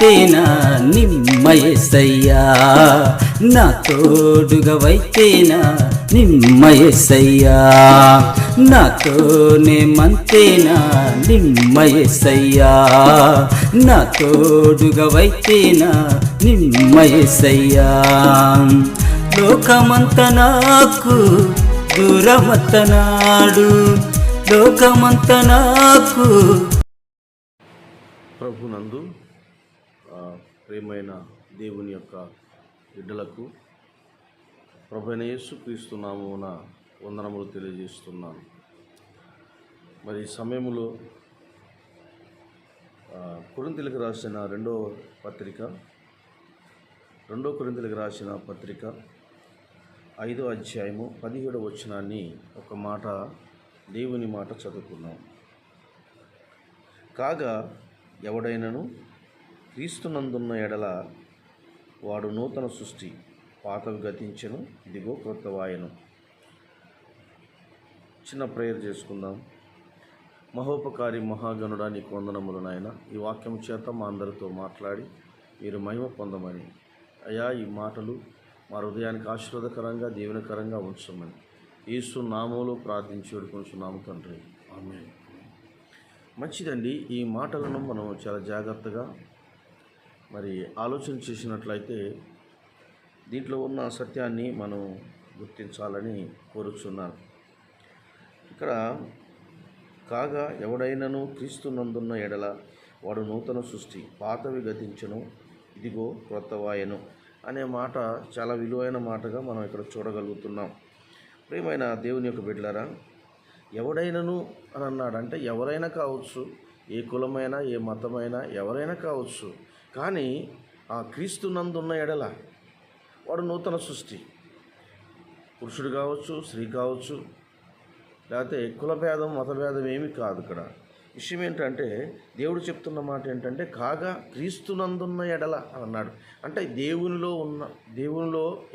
వైతేనా నిమ్మయేసయ్యా, నా తోడుగా వైతేనా నిమ్మయేసయ్యా, నాతోనే మంతేనా నిమ్మయేసయ్యా, నా తోడుగా వైతేనా నిమ్మయేసయ్యా. లోకమంత నాకు దూరమత్తనాడు, లోకమంత నాకు. ప్రభునందు ప్రియమైన దేవుని యొక్క బిడ్డలకు ప్రభువైన యేసుక్రీస్తు నామమున వందనములు తెలియజేస్తున్నాను. మరి ఈ సమయంలో కొరింథీయులకు రాసిన రెండో కొరింథీయులకు రాసిన పత్రిక 5వ అధ్యాయము 17వ వచనాన్ని ఒక మాట, దేవుని మాట చదువుకున్నాం. కాగా ఎవడైనను క్రీస్తునందున్న ఎడల వాడు నూతన సృష్టి, పాతవి గతించెను, ఇదిగో క్రొత్తవాయెను. చిన్న ప్రేయర్ చేసుకుందాం. మహోపకారి మహాగణుడా, నీకు వందనములు నాయన. ఈ వాక్యం చేత మా అందరితో మాట్లాడి మీరు మహిమ పొందమని అయ్యా, ఈ మాటలు మా హృదయానికి ఆశీర్వాదకరంగా దీవెనకరంగా ఉంచమని యేసు నామములో ప్రార్థించి వేడుకొనుచున్నాము తండ్రి, ఆమేన్. మంచిదండి. ఈ మాటలను మనం చాలా జాగ్రత్తగా మరి ఆలోచన చేసినట్లయితే దీంట్లో ఉన్న సత్యాన్ని మనం గుర్తించాలని కోరుచున్నాను. ఇక్కడ కాగా ఎవడైనను క్రీస్తునందున్న ఎడల వాడు నూతన సృష్టి, పాతవి గతించెను, ఇదిగో క్రొత్తవాయెను అనే మాట చాలా విలువైన మాటగా మనం ఇక్కడ చూడగలుగుతున్నాం. ప్రియమైన దేవుని యొక్క బిడ్డలారా, ఎవడైనను అని అన్నాడు. అంటే ఎవరైనా కావచ్చు, ఏ కులమైనా ఏ మతమైనా ఎవరైనా కావచ్చు. కానీ ఆ క్రీస్తునందున్న ఎడల వాడు నూతన సృష్టి. పురుషుడు కావచ్చు, స్త్రీ కావచ్చు, లేకపోతే కులభేదం మతభేదం ఏమీ కాదు. ఇక్కడ విషయం ఏంటంటే దేవుడు చెప్తున్న మాట ఏంటంటే కాగా క్రీస్తునందున్న ఎడల అని అన్నాడు. అంటే దేవునిలో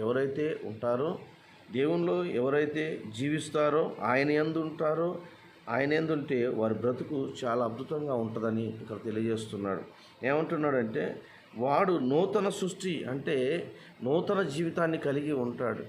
ఎవరైతే ఉంటారో, దేవునిలో ఎవరైతే జీవిస్తారో, ఆయన యందు ఉంటారో, ఆయన యందు ఉంటే వారి బ్రతుకు చాలా అద్భుతంగా ఉంటుందని ఇక్కడ తెలియజేస్తున్నాడు. ఏమంటున్నాడంటే వాడు నూతన సృష్టి, అంటే నూతన జీవితాన్ని కలిగి ఉంటాడు.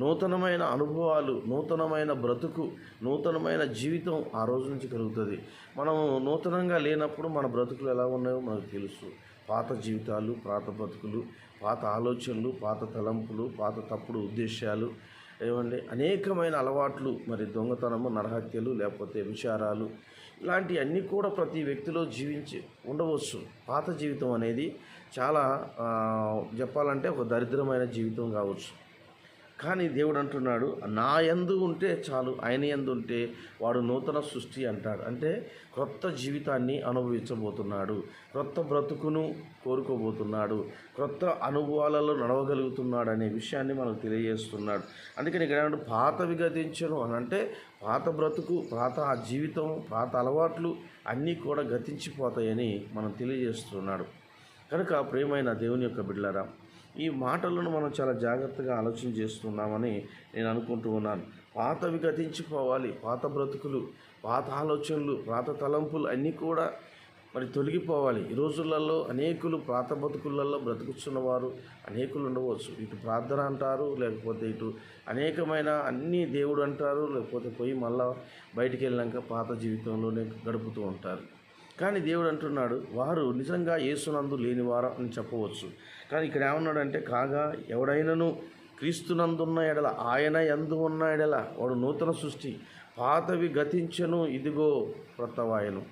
నూతనమైన అనుభవాలు, నూతనమైన బ్రతుకు, నూతనమైన జీవితం ఆ రోజు నుంచి కలుగుతుంది. మనము నూతనంగా లేనప్పుడు మన బ్రతుకులు ఎలా ఉన్నాయో మనకు తెలుసు. పాత జీవితాలు, పాత బ్రతుకులు, పాత ఆలోచనలు, పాత తలంపులు, పాత తప్పుడు ఉద్దేశాలు, ఏమండి అనేకమైన అలవాట్లు, మరి దొంగతనము, నరహత్యలు, లేకపోతే విచారాలు, ఇలాంటివన్నీ కూడా ప్రతి వ్యక్తిలో జీవించి ఉండవచ్చు. పాత జీవితం అనేది చాలా చెప్పాలంటే ఒక దరిద్రమైన జీవితం కావచ్చు. కానీ దేవుడు అంటున్నాడు, నా యందు ఉంటే చాలు, ఆయన యందు ఉంటే వాడు నూతన సృష్టి అంటాడు. అంటే క్రొత్త జీవితాన్ని అనుభవించబోతున్నాడు, క్రొత్త బ్రతుకును కోరుకోబోతున్నాడు, క్రొత్త అనుభవాలలో నడవగలుగుతున్నాడు అనే విషయాన్ని మనకు తెలియజేస్తున్నాడు. అందుకని ఇక్కడ పాతవి గతించను అని అంటే పాత బ్రతుకు, పాత ఆ జీవితం, పాత అలవాట్లు అన్నీ కూడా గతించిపోతాయని మనం తెలియజేస్తున్నాడు. కనుక ప్రియమైన దేవుని యొక్క బిడ్డలారా, ఈ మాటలను మనం చాలా జాగ్రత్తగా ఆలోచన చేస్తున్నామని నేను అనుకుంటూ ఉన్నాను. పాతవి గతించిపోవాలి, పాత బ్రతుకులు, పాత ఆలోచనలు, పాత తలంపులు అన్నీ కూడా మరి తొలగిపోవాలి. ఈ రోజులలో అనేకులు పాత బ్రతుకులలో బ్రతుకుతున్నవారు అనేకులు ఉండవచ్చు. ఇటు ప్రార్థన అంటారు, లేకపోతే ఇటు అనేకమైన అన్నీ దేవుడు అంటారు, లేకపోతే పోయి మళ్ళా బయటికి వెళ్ళాక పాత జీవితంలోనే గడుపుతూ ఉంటారు. కానీ దేవుడు అంటున్నాడు వారు నిజంగా యేసునందు లేనివారు అని చెప్పవచ్చు. కానీ ఇక్కడ ఏమన్నాడంటే కాగా ఎవడైనను క్రీస్తునందున్న ఎడల, ఆయన యందు ఉన్న ఎడల వాడు నూతన సృష్టి, పాతవి గతించెను, ఇదిగో క్రొత్తవాయెను.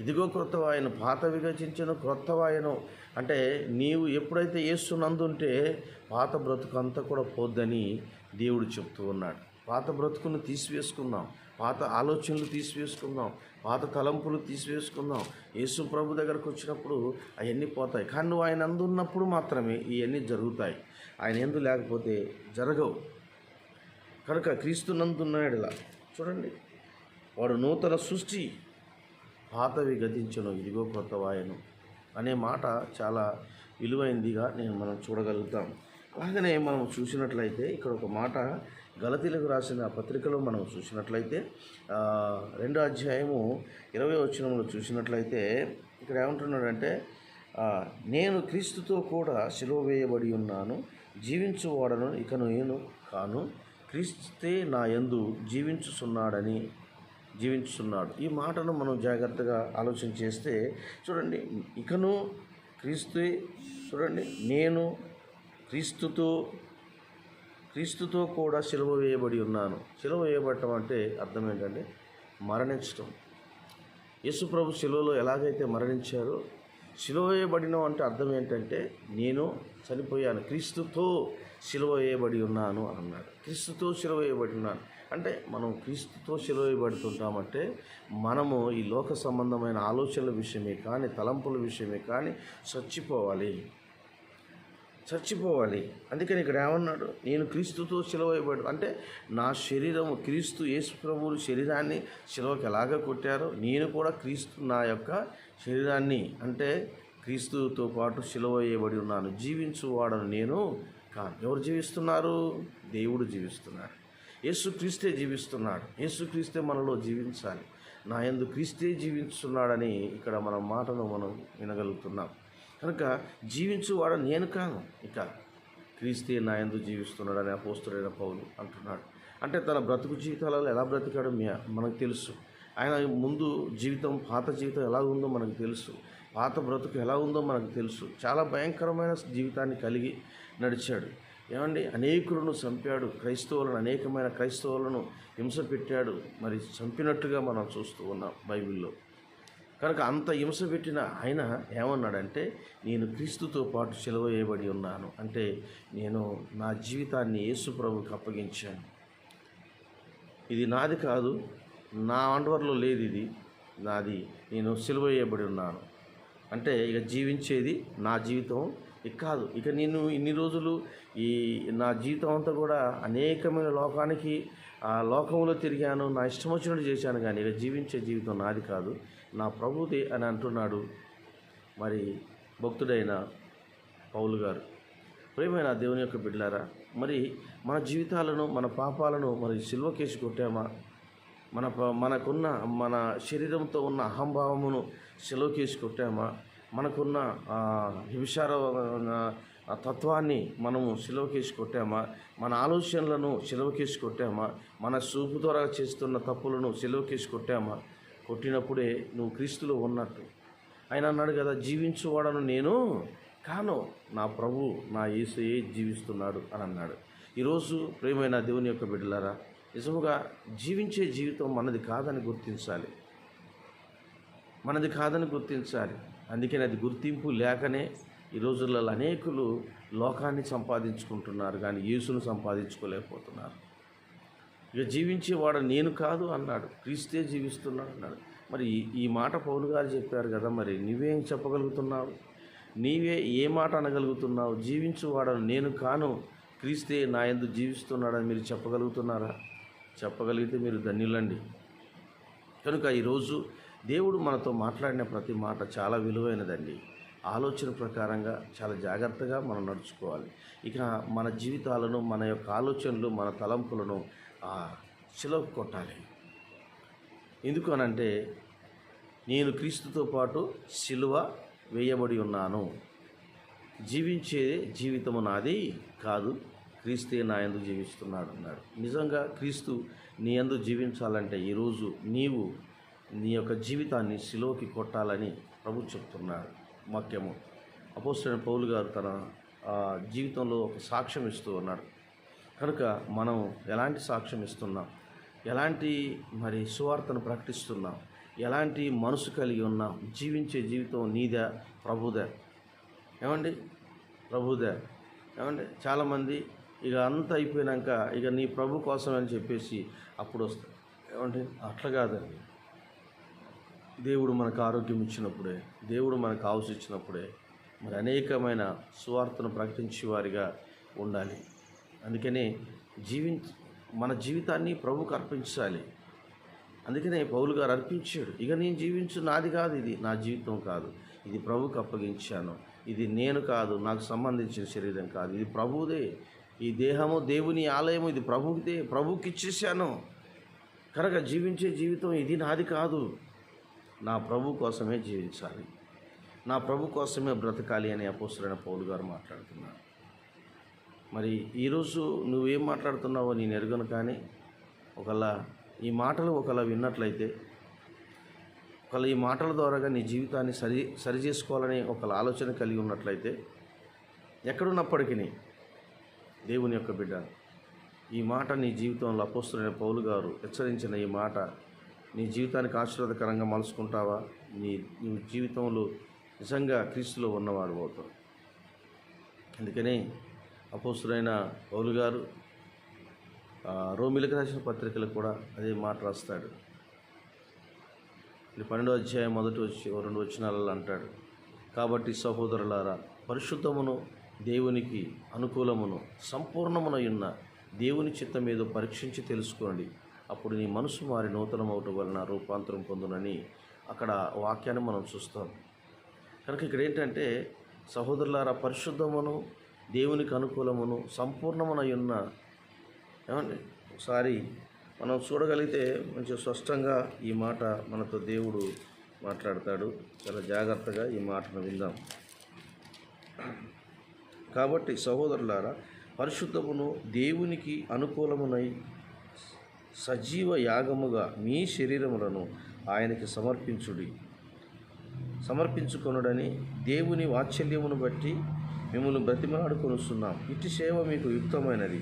ఇదిగో క్రొత్తవాయెను, పాతవి గతించెను, క్రొత్తవాయెను. అంటే నీవు ఎప్పుడైతే యేసునందు ఉంటే పాత బ్రతుకు అంతా కూడా పోద్దని దేవుడు చెప్తూ ఉన్నాడు. పాత బ్రతుకును తీసివేసుకుందాం, పాత ఆలోచనలు తీసివేసుకుందాం, పాత తలంపులు తీసివేసుకుందాం. యేసు ప్రభు దగ్గరకు వచ్చినప్పుడు అవన్నీ పోతాయి. కానీ నువ్వు ఆయన అందు ఉన్నప్పుడు మాత్రమే ఇవన్నీ జరుగుతాయి. ఆయన ఎందు లేకపోతే జరగవు. కనుక క్రీస్తునందున్నాడులా చూడండి, వాడు నూతన సృష్టి, పాతవి గతించను, ఇదిగో క్రొత్తవాయెను అనే మాట చాలా విలువైనదిగా మనం చూడగలుగుతాం. అలాగనే మనం చూసినట్లయితే ఇక్కడ ఒక మాట గలతీలకు రాసిన పత్రికలో మనం చూసినట్లయితే 2వ అధ్యాయము 20వ వచనంలో చూసినట్లయితే ఇక్కడ ఏమంటున్నాడంటే నేను క్రీస్తుతో కూడా సిలువ వేయబడి ఉన్నాను, జీవించువాడను ఇక నేను కాను, క్రీస్తే నా యందు జీవించుచున్నాడు. ఈ మాటను మనం జాగ్రత్తగా ఆలోచన చేస్తే చూడండి, ఇకను క్రీస్తే, చూడండి, నేను క్రీస్తుతో కూడా సిలువ వేయబడి ఉన్నాను. సిలువ వేయబడటం అంటే అర్థం ఏంటంటే మరణించటం. యేసు ప్రభు సిలువలో ఎలాగైతే మరణించారో, సిలువ వేయబడిన అంటే అర్థం ఏంటంటే నేను చనిపోయాను, క్రీస్తుతో సిలువ వేయబడి ఉన్నాను అని అన్నాడు. క్రీస్తుతో సిలువ వేయబడి ఉన్నాను అంటే మనం క్రీస్తుతో సిలువ వేయబడుతుంటామంటే మనము ఈ లోక సంబంధమైన ఆలోచనల విషయమే కానీ, తలంపుల విషయమే కానీ చచ్చిపోవాలి. అందుకని ఇక్కడ ఏమన్నాడు, నేను క్రీస్తుతో సిలువ వేయబడి అంటే నా శరీరము, క్రీస్తు యేసు ప్రభువు శరీరాన్ని సిలువకి ఎలాగ కొట్టారో నేను కూడా క్రీస్తు నా యొక్క శరీరాన్ని అంటే క్రీస్తుతో పాటు సిలువ వేయబడి ఉన్నాను. జీవించువాడను నేను కాను. ఎవరు జీవిస్తున్నారు? దేవుడు జీవిస్తున్నాడు. యేసుక్రీస్తే జీవిస్తున్నాడు. యేసుక్రీస్తే మనలో జీవించాలి. నా యందు క్రీస్తే జీవిస్తున్నాడని ఇక్కడ మన మాటను మనం వినగలుగుతున్నాం. కనుక జీవించువాడు నేను కాను, ఇక క్రీస్తే నా యందు జీవిస్తున్నాడని అపోస్తలుడైన పౌలు అంటున్నాడు. అంటే తన బ్రతుకు జీవితాలలో ఎలా బ్రతికాడో మనకు తెలుసు. ఆయన ముందు జీవితం, పాత జీవితం ఎలా ఉందో మనకు తెలుసు. పాత బ్రతుకు ఎలా ఉందో మనకు తెలుసు. చాలా భయంకరమైన జీవితాన్ని కలిగి నడిచాడు. ఏమండి, అనేకులను చంపాడు. అనేకమైన క్రైస్తవులను హింస పెట్టాడు. మరి చంపినట్టుగా మనం చూస్తూ ఉన్నాం బైబిల్లో. కనుక అంత హింస పెట్టిన ఆయన ఏమన్నాడంటే నేను క్రీస్తుతో పాటు సిలువ వేయబడి ఉన్నాను. అంటే నేను నా జీవితాన్ని యేసు ప్రభువుకి అప్పగించాను. ఇది నాది కాదు, నా అండవర్లో లేదు, ఇది నాది, నేను సిలువ వేయబడి ఉన్నాను. అంటే ఇక జీవించేది నా జీవితం ఇక కాదు. ఇక నేను ఇన్ని రోజులు నా జీవితం అంతా కూడా అనేకమైన లోకానికి లోకంలో తిరిగాను, నా ఇష్టం వచ్చినట్టు చేశాను, కానీ ఇక జీవించే జీవితం నాది కాదు, నా ప్రభుదే అని అంటున్నాడు మరి భక్తుడైన పౌలు గారు. ప్రియమైన దేవుని యొక్క బిడ్డలారా, మరి మన జీవితాలను, మన పాపాలను మరి సిలువకేసి కొట్టామా? మనకున్న మన శరీరంతో ఉన్న అహంభావమును సిలువకేసి కొట్టామా? మనకున్న విచార తత్వాన్ని మనము సిలువకేసి కొట్టామా? మన ఆలోచనలను సిలువకేసి కొట్టామా? మన చూపు ద్వారా చేస్తున్న తప్పులను సిలువకేసి కొట్టామా? కొట్టినప్పుడే నువ్వు క్రీస్తులో ఉన్నట్టు. ఆయన అన్నాడు కదా, జీవించువాడను నేను కాను, నా ప్రభు నా యేసయ్యే జీవిస్తున్నాడు అని అన్నాడు. ఈరోజు ప్రియమైన దేవుని యొక్క బిడ్డలారా, నిజముగా జీవించే జీవితం మనది కాదని గుర్తించాలి. అందుకని అది గుర్తింపు లేకనే ఈ రోజుల్లో అనేకులు లోకాన్ని సంపాదించుకుంటున్నారు, కానీ యేసును సంపాదించుకోలేకపోతున్నారు. ఇక జీవించేవాడు నేను కాదు అన్నాడు, క్రీస్తే జీవిస్తున్నాడు అన్నాడు. మరి ఈ మాట పౌలు గారు చెప్పారు కదా, మరి నువ్వేం చెప్పగలుగుతున్నావు? నీవే ఏ మాట అనగలుగుతున్నావు? జీవించువాడను నేను కాను, క్రీస్తే నా యందు జీవిస్తున్నాడని మీరు చెప్పగలుగుతున్నారా? చెప్పగలిగితే మీరు ధన్యులండి. కనుక ఈరోజు దేవుడు మనతో మాట్లాడిన ప్రతి మాట చాలా విలువైనదండి. ఆలోచన ప్రకారంగా చాలా జాగ్రత్తగా మనం నడుచుకోవాలి. ఇక మన జీవితాలను, మన యొక్క ఆలోచనలు, మన తలంపులను సిలువ కొట్టాలి. ఎందుకు అనంటే నేను క్రీస్తుతో పాటు సిలువ వేయబడి ఉన్నాను. జీవించే జీవితము నాది కాదు, క్రీస్తే నా యందు జీవిస్తున్నాడు అన్నాడు. నిజంగా క్రీస్తు నీ యందు జీవించాలంటే ఈరోజు నీవు నీ యొక్క జీవితాన్ని సిలువకి కొట్టాలని ప్రభు చెప్తున్నాడు. వాక్యము అపోస్తలుడైన పౌలు గారు తన జీవితంలో ఒక సాక్ష్యం ఇస్తూ ఉన్నాడు. కనుక మనం ఎలాంటి సాక్ష్యం ఇస్తున్నాం, ఎలాంటి మరి సువార్తను ప్రకటిస్తున్నాం, ఎలాంటి మనసు కలిగి ఉన్నాం? జీవించే జీవితం నీదే, ప్రభుదే. ఏమండి, ప్రభుదే. ఏమండి, చాలామంది ఇక అంతా అయిపోయినాక ఇక నీ ప్రభు కోసం అని చెప్పేసి అప్పుడు వస్తాయి. ఏమండి, అట్లా కాదండి. దేవుడు మనకు ఆరోగ్యం ఇచ్చినప్పుడే, దేవుడు మనకు ఆవుసు ఇచ్చినప్పుడే మరి అనేకమైన సువార్తను ప్రకటించే వారిగా ఉండాలి. అందుకనే మన జీవితాన్ని ప్రభుకు అర్పించాలి. అందుకనే పౌలు గారు అర్పించాడు. ఇక నేను జీవించు నాది కాదు, ఇది నా జీవితం కాదు, ఇది ప్రభుకు అప్పగించాను. ఇది నేను కాదు, నాకు సంబంధించిన శరీరం కాదు, ఇది ప్రభువుదే. ఈ దేహము దేవుని ఆలయము, ఇది ప్రభువుదే, ప్రభువుకి ఇచ్చేసాను. కనుక జీవించే జీవితం ఇది నాది కాదు, నా ప్రభు కోసమే జీవించాలి. నా ప్రభు కోసమే బ్రతకాలి అని అపోస్తలుడైన పౌలు గారు మాట్లాడుతున్నారు. మరి ఈరోజు నువ్వేం మాట్లాడుతున్నావో నేను ఎరుగను, కానీ ఒకవేళ ఈ మాటలు విన్నట్లయితే, ఒకవేళ ఈ మాటల ద్వారాగా నీ జీవితాన్ని సరి చేసుకోవాలని ఒకవేళ ఆలోచన కలిగి ఉన్నట్లయితే, ఎక్కడున్నప్పటికీ దేవుని యొక్క బిడ్డ, ఈ మాట నీ జీవితంలో అపోస్తలుడైన పౌలు గారు హెచ్చరించిన ఈ మాట నీ జీవితానికి ఆశీర్వాదకరంగా మలుచుకుంటావా? నీ జీవితంలో నిజంగా క్రీస్తులో ఉన్నవాడు అవుతావు. అందుకని అపోస్తలుడైన పౌలు గారు రోమీయులకు రాసిన పత్రికలు కూడా అదే మాట రాస్తాడు. 12వ అధ్యాయం 1-2 వచనాలలో అంటాడు, కాబట్టి సహోదరులారా, పరిశుద్ధమును దేవునికి అనుకూలమును సంపూర్ణమునయున్న దేవుని చిత్తం ఏదో పరీక్షించి తెలుసుకోండి, అప్పుడు నీ మనసు మారి నూతనమవటం వలన రూపాంతరం పొందునని అక్కడ వాక్యాన్ని మనం చూస్తాం. కనుక ఇక్కడ ఏంటంటే, సహోదరులారా, పరిశుద్ధమును దేవునికి అనుకూలమును సంపూర్ణమునయున్న, ఏమండి ఒకసారి మనం చూడగలిగితే మంచి స్పష్టంగా ఈ మాట మనతో దేవుడు మాట్లాడతాడు. చాలా జాగ్రత్తగా ఈ మాటను విందాం. కాబట్టి సహోదరులారా, పరిశుద్ధమును దేవునికి అనుకూలమునై సజీవ యాగముగా మీ శరీరములను ఆయనకి సమర్పించుకొనుడని దేవుని వాత్సల్యమును బట్టి మిమ్మల్ని బ్రతిమలాడుకొనుస్తున్నాం. ఇట్టి సేవ మీకు యుక్తమైనది.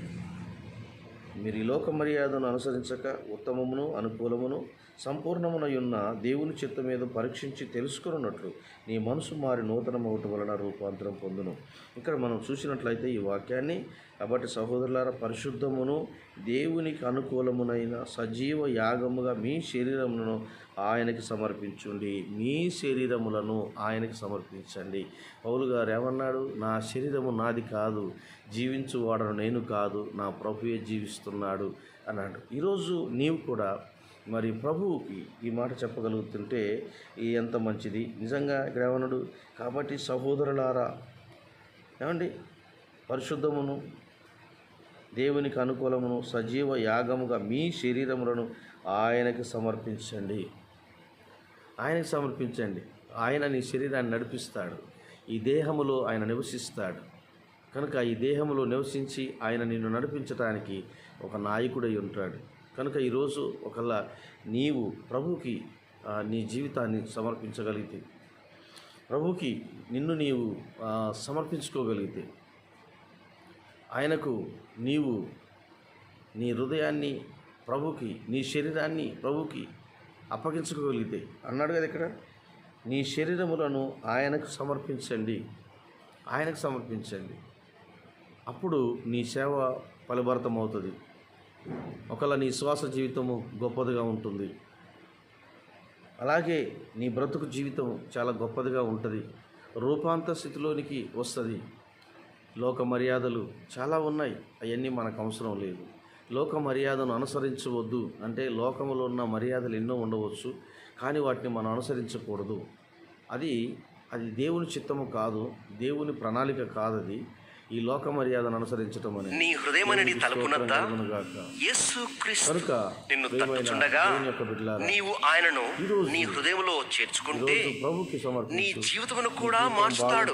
మీరు ఈ లోక మర్యాదను అనుసరించక ఉత్తమమును అనుకూలమును సంపూర్ణమునయున్న దేవుని చిత్తం మీద పరీక్షించి తెలుసుకున్నట్లు నీ మనసు మారి నూతనమవటం వలన రూపాంతరం పొందును. ఇక్కడ మనం చూసినట్లయితే ఈ వాక్యాన్ని, కాబట్టి సహోదరులారా, పరిశుద్ధమును దేవునికి అనుకూలమునైన సజీవ యాగముగా మీ శరీరములను ఆయనకి సమర్పించండి. మీ శరీరములను ఆయనకి సమర్పించండి. పౌలు గారు ఏమన్నాడు? నా శరీరము నాది కాదు, జీవించువాడను నేను కాదు, నా ప్రభువే జీవిస్తున్నాడు అన్నాడు. ఈరోజు నీవు కూడా మరి ప్రభువుకి ఈ మాట చెప్పగలుగుతుంటే ఎంత మంచిది. నిజంగా ఇక్కడ ఏమన్నాడు? కాబట్టి సహోదరులారా, ఏమండి, పరిశుద్ధమును దేవునికి అనుకూలమును సజీవ యాగముగా మీ శరీరములను ఆయనకి సమర్పించండి. ఆయనకి సమర్పించండి. ఆయన నీ శరీరాన్ని నడిపిస్తాడు. ఈ దేహములో ఆయన నివసిస్తాడు. కనుక ఈ దేహములో నివసించి ఆయన నిన్ను నడిపించడానికి ఒక నాయకుడై ఉంటాడు. కనుక ఈరోజు ఒకవేళ నీవు ప్రభువుకి నీ జీవితాన్ని సమర్పించగలిగితే, ప్రభువుకి నిన్ను నీవు సమర్పించుకోగలిగితే, ఆయనకు నీవు నీ హృదయాన్ని ప్రభువుకి, నీ శరీరాన్ని ప్రభువుకి అప్పగించుకోగలిగితే, అన్నాడు కదా ఇక్కడ, నీ శరీరములను ఆయనకు సమర్పించండి. ఆయనకు సమర్పించండి. అప్పుడు నీ సేవ ఫలభరితమవుతుంది. ఒకవేళ నీ శ్వాస జీవితము గొప్పదిగా ఉంటుంది. అలాగే నీ బ్రతుకు జీవితం చాలా గొప్పదిగా ఉంటుంది. రూపాంతర స్థితిలోనికి వస్తుంది. లోక మర్యాదలు చాలా ఉన్నాయి, అవన్నీ మనకు అవసరం లేదు. లోక మర్యాదను అనుసరించవద్దు అంటే, లోకములో ఉన్న మర్యాదలు ఎన్నో ఉండవచ్చు, కానీ వాటిని మనం అనుసరించకూడదు. అది దేవుని చిత్తము కాదు, దేవుని ప్రణాళిక కాదు. అది ఈ లోక మర్యాదను అనుసరించటం అనేది నీ హృదయమనడి తలుపునంత యేసుక్రీస్తు నిన్ను తట్టుచుండగా నీవు ఆయనను నీ హృదయంలో చేర్చుకుంటే ప్రభుకి నీ జీవితమును కూడా మార్చుతాడు.